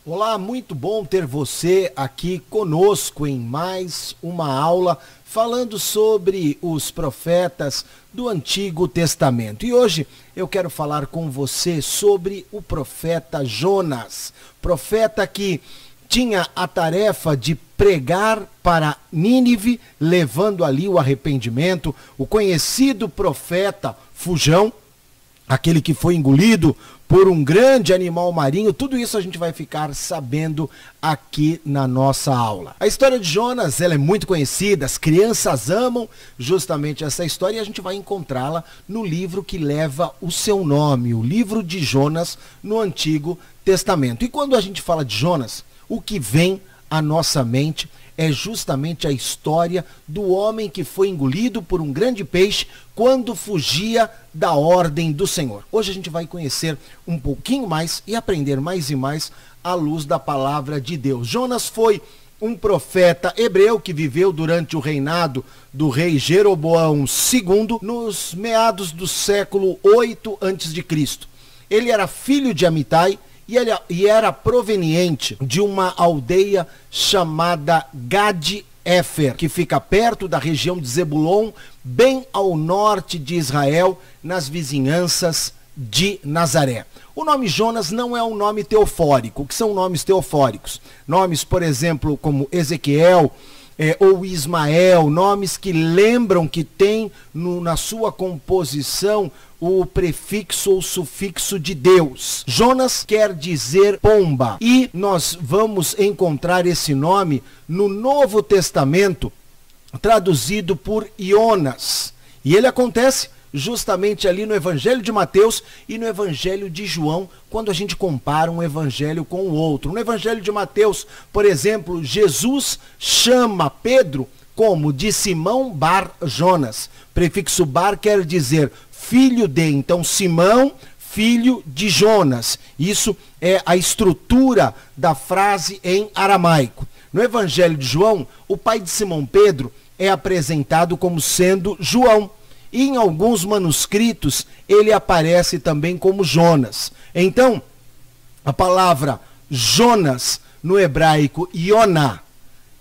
Olá, muito bom ter você aqui conosco em mais uma aula falando sobre os profetas do Antigo Testamento. E hoje eu quero falar com você sobre o profeta Jonas, profeta que tinha a tarefa de pregar para Nínive, levando ali o arrependimento, o conhecido profeta Fujão, aquele que foi engolido por um grande animal marinho. Tudo isso a gente vai ficar sabendo aqui na nossa aula. A história de Jonas, ela é muito conhecida, as crianças amam justamente essa história e a gente vai encontrá-la no livro que leva o seu nome, o livro de Jonas no Antigo Testamento. E quando a gente fala de Jonas, o que vem à nossa mente é justamente a história do homem que foi engolido por um grande peixe quando fugia da ordem do Senhor. Hoje a gente vai conhecer um pouquinho mais e aprender mais e mais à luz da palavra de Deus. Jonas foi um profeta hebreu que viveu durante o reinado do rei Jeroboão II, nos meados do século 8 a.C. Ele era filho de Amitai, e era proveniente de uma aldeia chamada Gad-Efer, que fica perto da região de Zebulon, bem ao norte de Israel, nas vizinhanças de Nazaré. O nome Jonas não é um nome teofórico. O que são nomes teofóricos? Nomes, por exemplo, como Ezequiel, ou Ismael, nomes que lembram que tem na sua composição o prefixo ou sufixo de Deus. Jonas quer dizer pomba, e nós vamos encontrar esse nome no Novo Testamento, traduzido por Ionas. E ele acontece justamente ali no Evangelho de Mateus e no Evangelho de João, quando a gente compara um evangelho com o outro. No Evangelho de Mateus, por exemplo, Jesus chama Pedro como de Simão Bar Jonas. Prefixo Bar quer dizer filho de, então Simão, filho de Jonas. Isso é a estrutura da frase em aramaico. No Evangelho de João, o pai de Simão Pedro é apresentado como sendo João. E em alguns manuscritos ele aparece também como Jonas. Então, a palavra Jonas no hebraico Ioná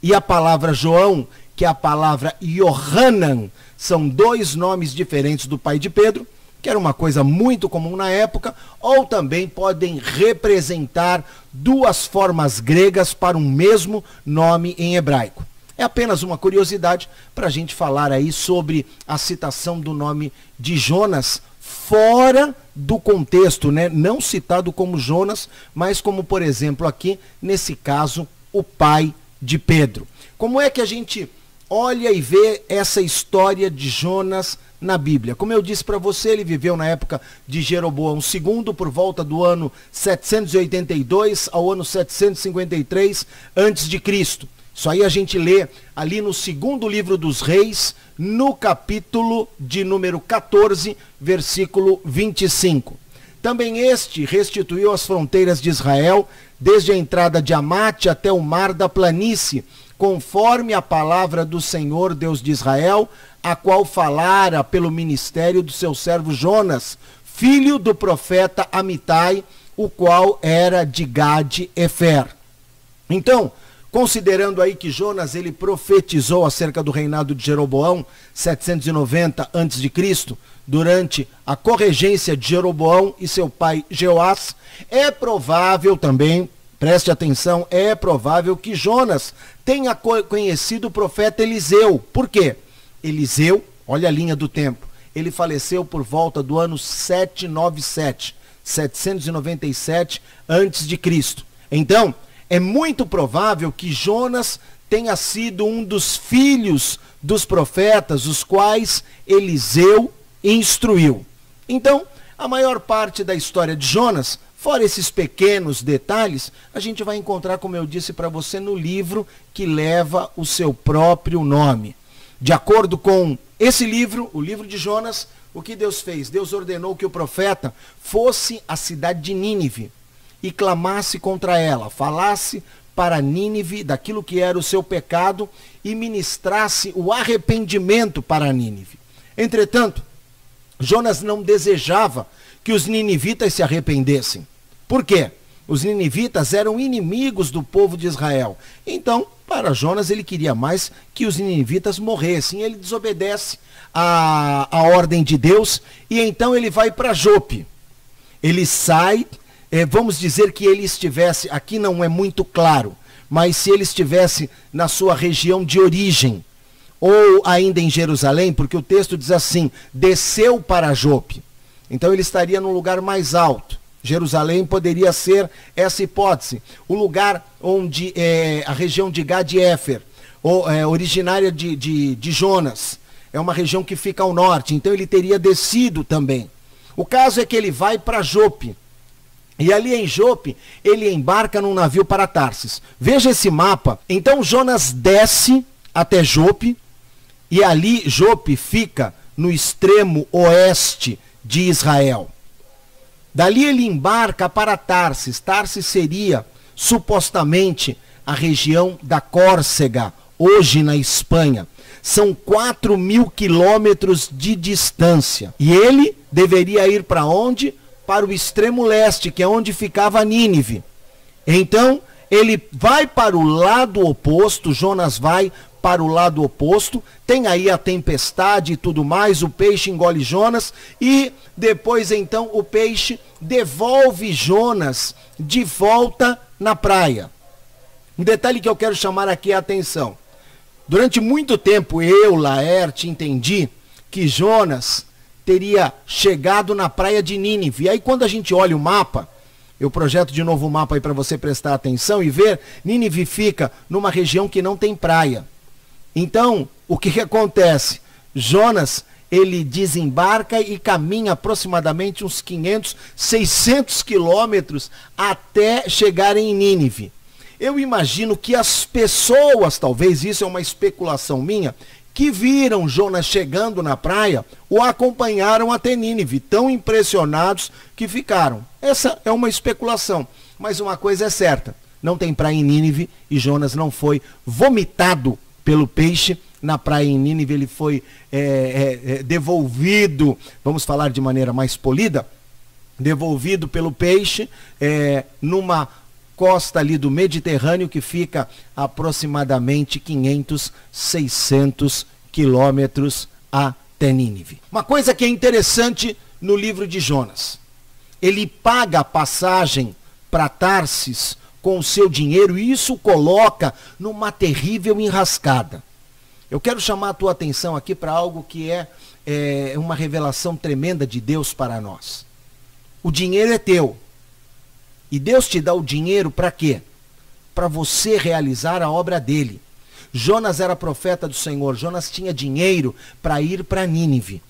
e a palavra João, que é a palavra Yohanan, são dois nomes diferentes do pai de Pedro, que era uma coisa muito comum na época, ou também podem representar duas formas gregas para um mesmo nome em hebraico. É apenas uma curiosidade para a gente falar aí sobre a citação do nome de Jonas fora do contexto, né? Não citado como Jonas, mas como, por exemplo, aqui, nesse caso, o pai de Pedro. Como é que a gente olha e vê essa história de Jonas na Bíblia? Como eu disse para você, ele viveu na época de Jeroboão II, por volta do ano 782 ao ano 753 a.C. Isso aí a gente lê ali no segundo livro dos Reis, no capítulo de número 14, versículo 25. Também este restituiu as fronteiras de Israel, desde a entrada de Amate até o mar da planície, conforme a palavra do Senhor Deus de Israel, a qual falara pelo ministério do seu servo Jonas, filho do profeta Amitai, o qual era de Gad-Efer. Então, considerando aí que Jonas ele profetizou acerca do reinado de Jeroboão, 790 a.C., durante a corregência de Jeroboão e seu pai Jeoás, é provável também, preste atenção, é provável que Jonas tenha conhecido o profeta Eliseu. Por quê? Eliseu, olha a linha do tempo, ele faleceu por volta do ano 797 a.C. Então, é muito provável que Jonas tenha sido um dos filhos dos profetas, os quais Eliseu instruiu. Então, a maior parte da história de Jonas, fora esses pequenos detalhes, a gente vai encontrar, como eu disse para você, no livro que leva o seu próprio nome. De acordo com esse livro, o livro de Jonas, o que Deus fez? Deus ordenou que o profeta fosse à cidade de Nínive e clamasse contra ela, falasse para Nínive daquilo que era o seu pecado e ministrasse o arrependimento para Nínive. Entretanto, Jonas não desejava que os ninivitas se arrependessem. Por quê? Os ninivitas eram inimigos do povo de Israel. Então, para Jonas, ele queria mais que os ninivitas morressem. Ele desobedece a ordem de Deus e então ele vai para Jope. Ele sai, vamos dizer que ele estivesse, aqui não é muito claro, mas se ele estivesse na sua região de origem, ou ainda em Jerusalém, porque o texto diz assim, desceu para Jope. Então ele estaria num lugar mais alto. Jerusalém poderia ser essa hipótese. O lugar onde a região de Gad e Éfer, originária de Jonas, é uma região que fica ao norte, então ele teria descido também. O caso é que ele vai para Jope. E ali em Jope, ele embarca num navio para Tarsis. Veja esse mapa. Então Jonas desce até Jope, e ali Jope fica no extremo oeste de Israel. Dali ele embarca para Tarsis. Tarsis seria, supostamente, a região da Córcega, hoje na Espanha. São 4.000 quilômetros de distância. E ele deveria ir para onde? Para o extremo leste, que é onde ficava Nínive. Então, ele vai para o lado oposto, Jonas vai para o lado oposto, tem aí a tempestade e tudo mais, o peixe engole Jonas, e depois então o peixe devolve Jonas de volta na praia. Um detalhe que eu quero chamar aqui a atenção. Durante muito tempo eu, Laerte, entendi que Jonas teria chegado na praia de Nínive. E aí quando a gente olha o mapa, eu projeto de novo o mapa aí para você prestar atenção e ver, Nínive fica numa região que não tem praia. Então, o que acontece? Jonas, ele desembarca e caminha aproximadamente uns 500, 600 quilômetros até chegar em Nínive. Eu imagino que as pessoas, talvez isso é uma especulação minha, que viram Jonas chegando na praia, o acompanharam até Nínive, tão impressionados que ficaram. Essa é uma especulação, mas uma coisa é certa, não tem praia em Nínive e Jonas não foi vomitado pelo peixe na praia em Nínive, ele foi devolvido, vamos falar de maneira mais polida, devolvido pelo peixe numa costa ali do Mediterrâneo que fica aproximadamente 500, 600 quilômetros até Nínive. Uma coisa que é interessante no livro de Jonas, ele paga a passagem para Tarsis com o seu dinheiro e isso o coloca numa terrível enrascada. Eu quero chamar a tua atenção aqui para algo que é uma revelação tremenda de Deus para nós. O dinheiro é teu. E Deus te dá o dinheiro para quê? Para você realizar a obra dele. Jonas era profeta do Senhor. Jonas tinha dinheiro para ir para Nínive.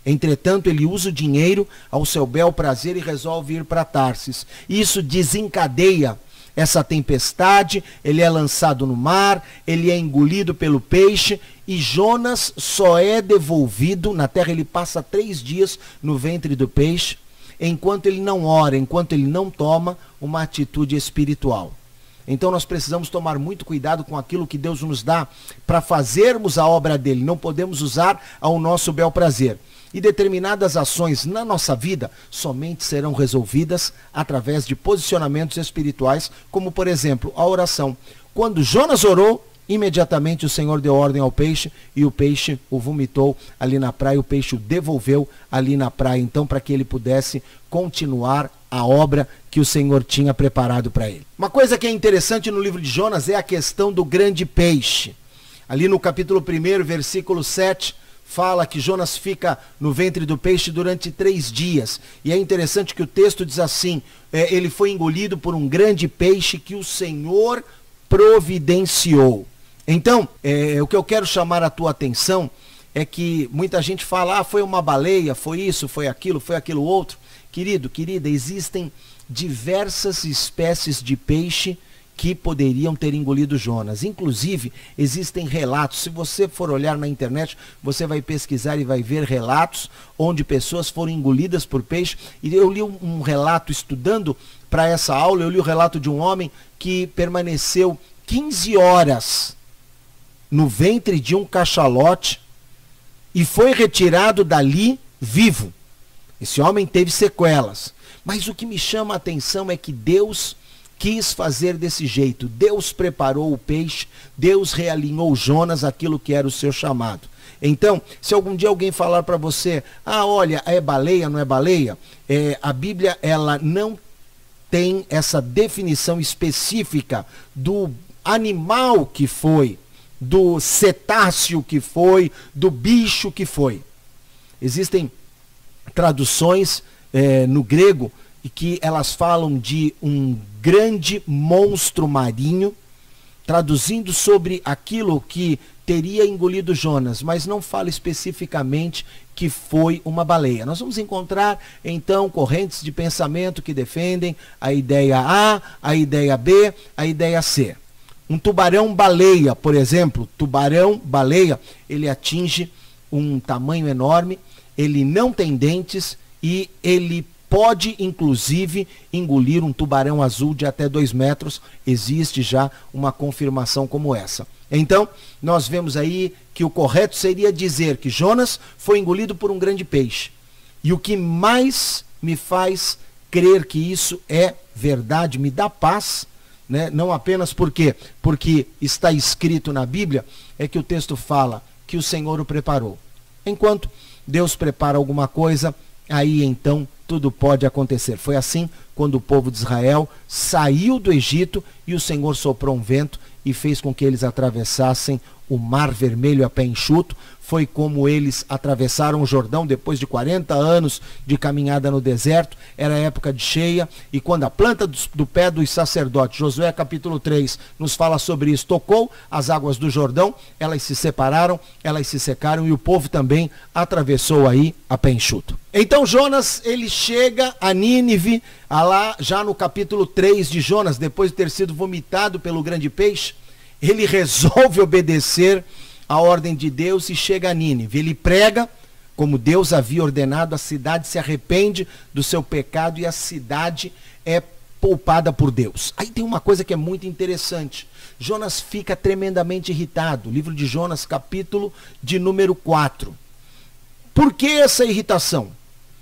Entretanto, ele usa o dinheiro ao seu bel prazer e resolve ir para Tarsis. Isso desencadeia essa tempestade, ele é lançado no mar, ele é engolido pelo peixe e Jonas só é devolvido na terra. Ele passa 3 dias no ventre do peixe, enquanto ele não ora, enquanto ele não toma uma atitude espiritual. Então nós precisamos tomar muito cuidado com aquilo que Deus nos dá para fazermos a obra dele. Não podemos usar ao nosso bel prazer. E determinadas ações na nossa vida somente serão resolvidas através de posicionamentos espirituais, como por exemplo a oração. Quando Jonas orou, imediatamente o Senhor deu ordem ao peixe e o peixe o vomitou ali na praia, o peixe o devolveu ali na praia, então para que ele pudesse continuar a obra que o Senhor tinha preparado para ele. Uma coisa que é interessante no livro de Jonas é a questão do grande peixe. Ali no capítulo 1, versículo 7, fala que Jonas fica no ventre do peixe durante 3 dias. E é interessante que o texto diz assim, ele foi engolido por um grande peixe que o Senhor providenciou. Então, o que eu quero chamar a tua atenção é que muita gente fala, foi uma baleia, foi isso, foi aquilo outro. Querido, querida, existem diversas espécies de peixe que poderiam ter engolido Jonas. Inclusive, existem relatos, se você for olhar na internet, você vai pesquisar e vai ver relatos onde pessoas foram engolidas por peixe. E eu li um relato, estudando para essa aula, eu li o relato de um homem que permaneceu 15 horas no ventre de um cachalote e foi retirado dali vivo. Esse homem teve sequelas, Mas o que me chama a atenção é que Deus quis fazer desse jeito. Deus preparou o peixe, Deus realinhou Jonas aquilo que era o seu chamado. Então, se algum dia alguém falar para você, olha, é baleia, não é baleia? A Bíblia, ela não tem essa definição específica do animal que foi, do cetáceo que foi, do bicho que foi. Existem traduções no grego que elas falam de um grande monstro marinho, traduzindo sobre aquilo que teria engolido Jonas, mas não fala especificamente que foi uma baleia. Nós vamos encontrar, então, correntes de pensamento que defendem a ideia A, a ideia B, a ideia C. Um tubarão-baleia, por exemplo, tubarão-baleia, ele atinge um tamanho enorme, ele não tem dentes e ele pode, inclusive, engolir um tubarão azul de até 2 metros. Existe já uma confirmação como essa. Então, nós vemos aí que o correto seria dizer que Jonas foi engolido por um grande peixe. E o que mais me faz crer que isso é verdade, me dá paz, né? Não apenas porque está escrito na Bíblia, é que o texto fala que o Senhor o preparou. Enquanto Deus prepara alguma coisa, aí então tudo pode acontecer. Foi assim quando o povo de Israel saiu do Egito e o Senhor soprou um vento e fez com que eles atravessassem o Mar Vermelho a pé enxuto. Foi como eles atravessaram o Jordão depois de 40 anos de caminhada no deserto. Era época de cheia, e quando a planta do pé dos sacerdotes, Josué capítulo 3, nos fala sobre isso, tocou as águas do Jordão, elas se separaram, elas se secaram, e o povo também atravessou aí a pé enxuto. Então Jonas, ele chega a Nínive, lá já no capítulo 3 de Jonas, depois de ter sido vomitado pelo grande peixe, ele resolve obedecer a ordem de Deus e chega a Nínive. Ele prega, como Deus havia ordenado, a cidade se arrepende do seu pecado e a cidade é poupada por Deus. Aí tem uma coisa que é muito interessante. Jonas fica tremendamente irritado. Livro de Jonas, capítulo de número 4. Por que essa irritação?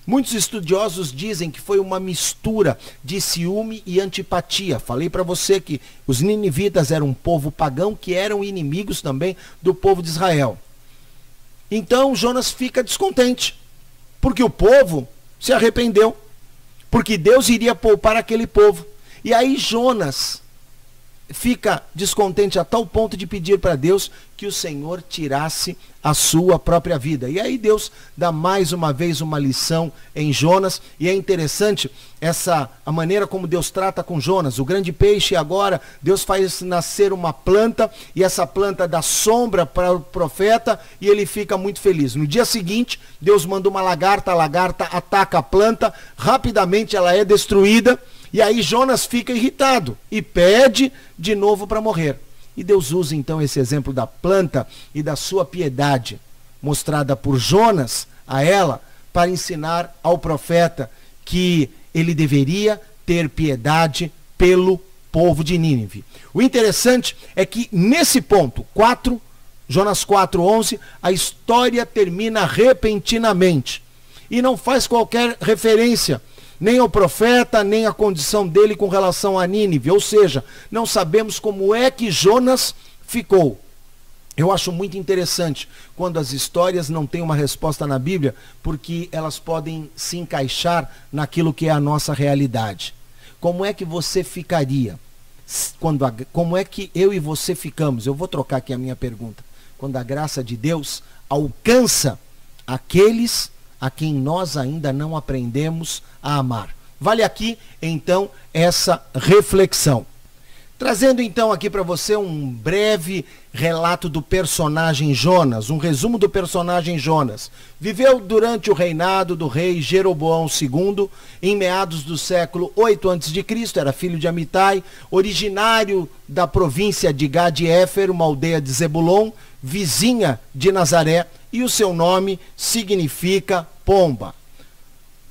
Muitos estudiosos dizem que foi uma mistura de ciúme e antipatia. Falei para você que os ninivitas eram um povo pagão que eram inimigos também do povo de Israel. Então Jonas fica descontente, porque o povo se arrependeu, porque Deus iria poupar aquele povo. E aí Jonas fica descontente a tal ponto de pedir para Deus que o Senhor tirasse a sua própria vida. E aí Deus dá mais uma vez uma lição em Jonas, e é interessante a maneira como Deus trata com Jonas. O grande peixe, agora Deus faz nascer uma planta, e essa planta dá sombra para o profeta, e ele fica muito feliz. No dia seguinte, Deus manda uma lagarta, a lagarta ataca a planta, rapidamente ela é destruída. E aí Jonas fica irritado e pede de novo para morrer. E Deus usa então esse exemplo da planta e da sua piedade, mostrada por Jonas a ela, para ensinar ao profeta que ele deveria ter piedade pelo povo de Nínive. O interessante é que nesse ponto, Jonas 4:11, a história termina repentinamente e não faz qualquer referência nem ao profeta, nem à condição dele com relação a Nínive. Ou seja, não sabemos como é que Jonas ficou. Eu acho muito interessante quando as histórias não têm uma resposta na Bíblia, porque elas podem se encaixar naquilo que é a nossa realidade. Como é que você ficaria? Como é que eu e você ficamos? Eu vou trocar aqui a minha pergunta. Quando a graça de Deus alcança aqueles a quem nós ainda não aprendemos a amar. Vale aqui, então, essa reflexão. Trazendo, então, aqui para você um breve relato do personagem Jonas, um resumo do personagem Jonas. Viveu durante o reinado do rei Jeroboão II, em meados do século 8 a.C., era filho de Amitai, originário da província de Gad-Éfer, uma aldeia de Zebulon, vizinha de Nazaré, e o seu nome significa pomba.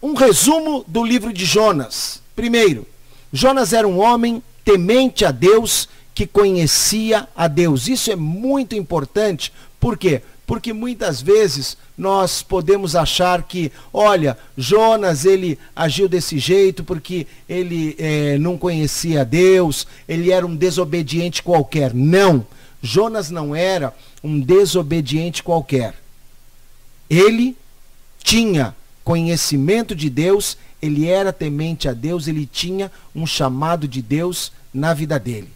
Um resumo do livro de Jonas. Primeiro, Jonas era um homem temente a Deus, que conhecia a Deus. Isso é muito importante. Por quê? Porque muitas vezes nós podemos achar que, olha, Jonas ele agiu desse jeito porque ele não conhecia Deus, ele era um desobediente qualquer. Não, Jonas não era um desobediente qualquer. Ele tinha conhecimento de Deus, ele era temente a Deus, ele tinha um chamado de Deus na vida dele.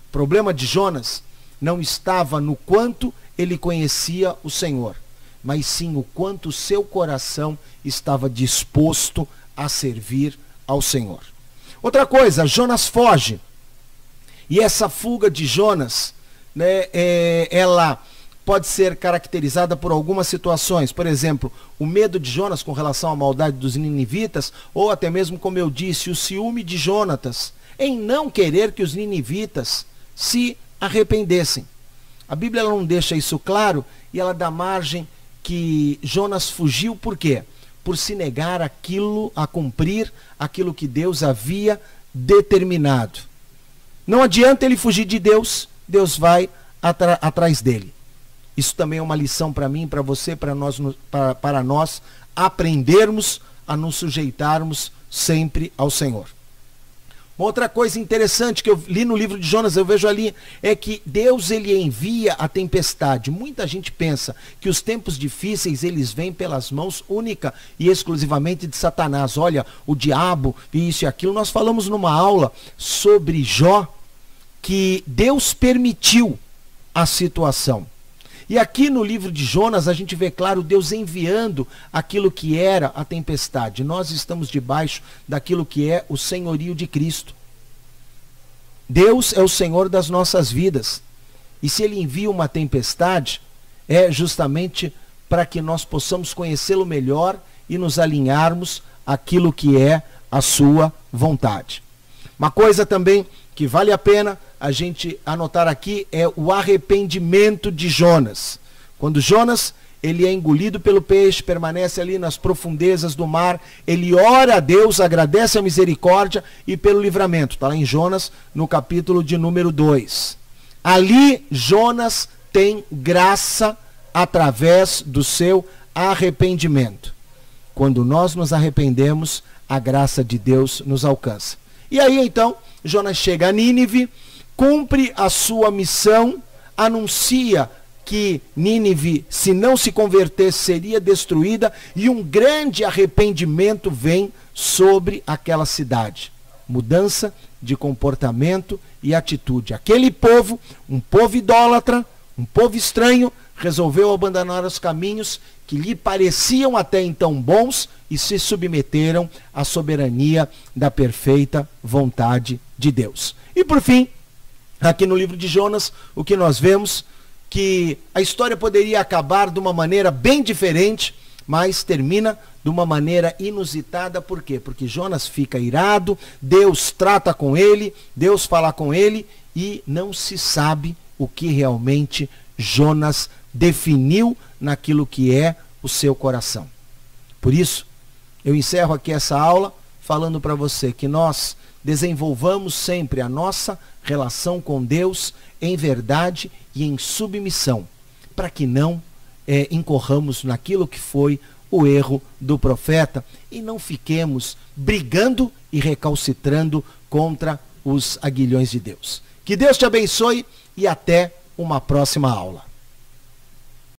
O problema de Jonas não estava no quanto ele conhecia o Senhor, mas sim o quanto o seu coração estava disposto a servir ao Senhor. Outra coisa, Jonas foge. E essa fuga de Jonas, né, ela pode ser caracterizada por algumas situações. Por exemplo, o medo de Jonas com relação à maldade dos ninivitas, ou até mesmo, como eu disse, o ciúme de Jonatas em não querer que os ninivitas se arrependessem. A Bíblia não deixa isso claro e ela dá margem que Jonas fugiu por quê? Por se negar a cumprir aquilo que Deus havia determinado. Não adianta ele fugir de Deus, Deus vai atrás dele. Isso também é uma lição para mim, para você, para nós aprendermos a nos sujeitarmos sempre ao Senhor. Uma outra coisa interessante que eu li no livro de Jonas, eu vejo ali, é que Deus ele envia a tempestade. Muita gente pensa que os tempos difíceis eles vêm pelas mãos única e exclusivamente de Satanás. Olha, o diabo e isso e aquilo. Nós falamos numa aula sobre Jó que Deus permitiu a situação. E aqui no livro de Jonas a gente vê claro Deus enviando aquilo que era a tempestade. Nós estamos debaixo daquilo que é o senhorio de Cristo. Deus é o Senhor das nossas vidas. E se Ele envia uma tempestade, é justamente para que nós possamos conhecê-lo melhor e nos alinharmos àquilo que é a sua vontade. Uma coisa também que vale a pena a gente anotar aqui é o arrependimento de Jonas. Quando Jonas ele é engolido pelo peixe, permanece ali nas profundezas do mar, ele ora a Deus, agradece a misericórdia e pelo livramento. Está lá em Jonas, no capítulo de número 2. Ali Jonas tem graça através do seu arrependimento. Quando nós nos arrependemos, a graça de Deus nos alcança. E aí então, Jonas chega a Nínive, cumpre a sua missão, anuncia que Nínive, se não se convertesse, seria destruída, e um grande arrependimento vem sobre aquela cidade. Mudança de comportamento e atitude. Aquele povo, um povo idólatra, um povo estranho, resolveu abandonar os caminhos que lhe pareciam até então bons e se submeteram à soberania da perfeita vontade de Deus. E por fim, aqui no livro de Jonas, o que nós vemos que a história poderia acabar de uma maneira bem diferente, mas termina de uma maneira inusitada. Por quê? Porque Jonas fica irado, Deus trata com ele, Deus fala com ele e não se sabe o que realmente Jonas definiu naquilo que é o seu coração. Por isso, eu encerro aqui essa aula falando para você que nós desenvolvamos sempre a nossa relação com Deus em verdade e em submissão, para que não incorramos naquilo que foi o erro do profeta e não fiquemos brigando e recalcitrando contra os aguilhões de Deus. Que Deus te abençoe e até uma próxima aula.